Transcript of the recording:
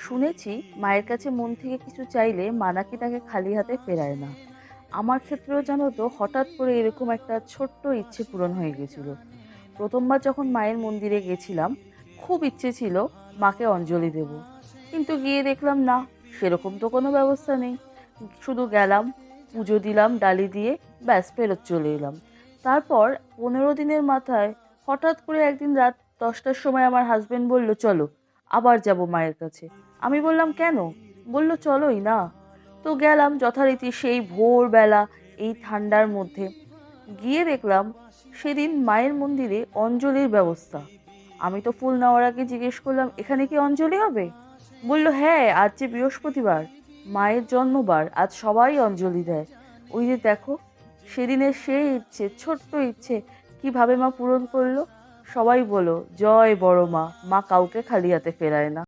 শুনেছি মায়ের কাছে মন থেকে কিছু চাইলে মা নাকি তাকে খালি হাতে ফেরায় না। আমার ক্ষেত্রেও জানো তো হঠাৎ করে এরকম একটা ছোট্ট ইচ্ছে পূরণ হয়ে গেছিল। প্রথমবার যখন মায়ের মন্দিরে গেছিলাম, খুব ইচ্ছে ছিল মাকে অঞ্জলি দেব, কিন্তু গিয়ে দেখলাম না, সেরকম তো কোনো ব্যবস্থা নেই। শুধু গেলাম, পুজো দিলাম ডালি দিয়ে, ব্যাস ফেরত চলে এলাম। তারপর 15 দিনের মাথায় হঠাৎ করে একদিন রাত 10টার সময় আমার হাজবেন্ড বলল, চলো আবার যাব মায়ের কাছে। আমি বললাম, কেন? বলল, চলোই না। তো গেলাম যথারীতি সেই ভোরবেলা, এই ঠান্ডার মধ্যে। গিয়ে দেখলাম সেদিন মায়ের মন্দিরে অঞ্জলির ব্যবস্থা। আমি তো ফুল নেওয়ার আগে জিজ্ঞেস করলাম, এখানে কি অঞ্জলি হবে? বলল, হ্যাঁ, আজ যে বৃহস্পতিবার, মায়ের জন্মবার, আজ সবাই অঞ্জলি দেয়। ওই যে দেখো, সেদিনের সেই ইচ্ছে, ছোট্ট ইচ্ছে, কিভাবে মা পূরণ করলো। সবাই বলো, জয় বড় মা, মা কাউকে খালি হাতে ফেরায় না।